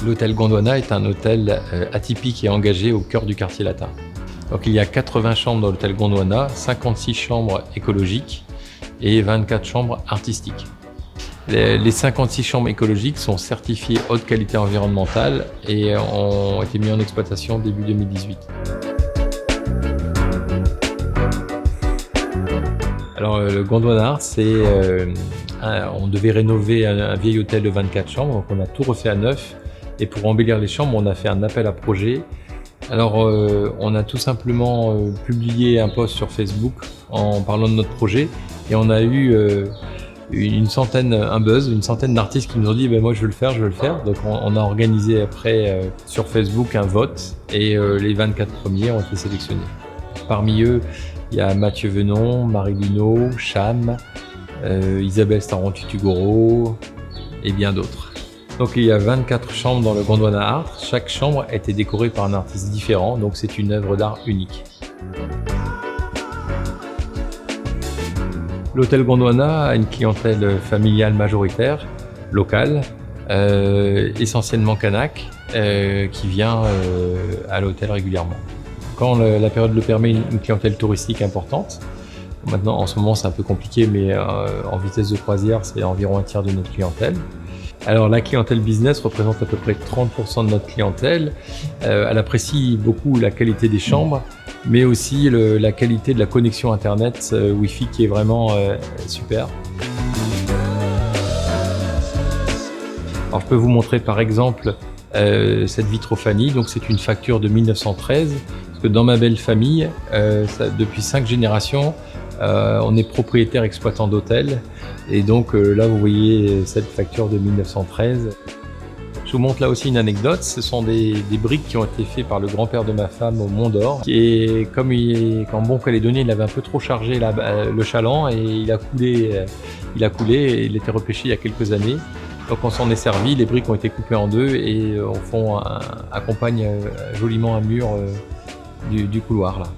L'hôtel Gondwana est un hôtel atypique et engagé au cœur du quartier latin. Donc il y a 80 chambres dans l'hôtel Gondwana, 56 chambres écologiques et 24 chambres artistiques. Les 56 chambres écologiques sont certifiées haute qualité environnementale et ont été mises en exploitation début 2018. Alors le Gondwana Art, on devait rénover un vieil hôtel de 24 chambres, donc on a tout refait à neuf. Et pour embellir les chambres, on a fait un appel à projet. Alors on a tout simplement publié un post sur Facebook en parlant de notre projet et on a eu un buzz, une centaine d'artistes qui nous ont dit moi je veux le faire. Donc on a organisé après sur Facebook un vote et les 24 premiers ont été sélectionnés. Parmi eux, il y a Mathieu Venon, Marie Luneau, Cham, Isabelle Staron-Tutugoro et bien d'autres. Donc il y a 24 chambres dans le Gondwana Art. Chaque chambre a été décorée par un artiste différent, donc c'est une œuvre d'art unique. L'hôtel Gondwana a une clientèle familiale majoritaire, locale, essentiellement kanak, qui vient à l'hôtel régulièrement. Quand la période le permet, une clientèle touristique importante. Maintenant, en ce moment, c'est un peu compliqué, mais en vitesse de croisière, c'est environ un tiers de notre clientèle. Alors la clientèle business représente à peu près 30% de notre clientèle. Elle apprécie beaucoup la qualité des chambres, mais aussi la qualité de la connexion internet Wi-Fi qui est vraiment super. Alors je peux vous montrer par exemple cette vitrophanie. Donc c'est une facture de 1913, parce que dans ma belle famille, depuis 5 générations, on est propriétaire exploitant d'hôtel et donc là vous voyez cette facture de 1913. Je vous montre là aussi une anecdote, ce sont des briques qui ont été faites par le grand-père de ma femme au Mont d'Or et comme en bon calédonien il avait un peu trop chargé le chaland et il a coulé et il était repêché il y a quelques années. Donc on s'en est servi, les briques ont été coupées en deux et accompagnent joliment un mur du couloir là.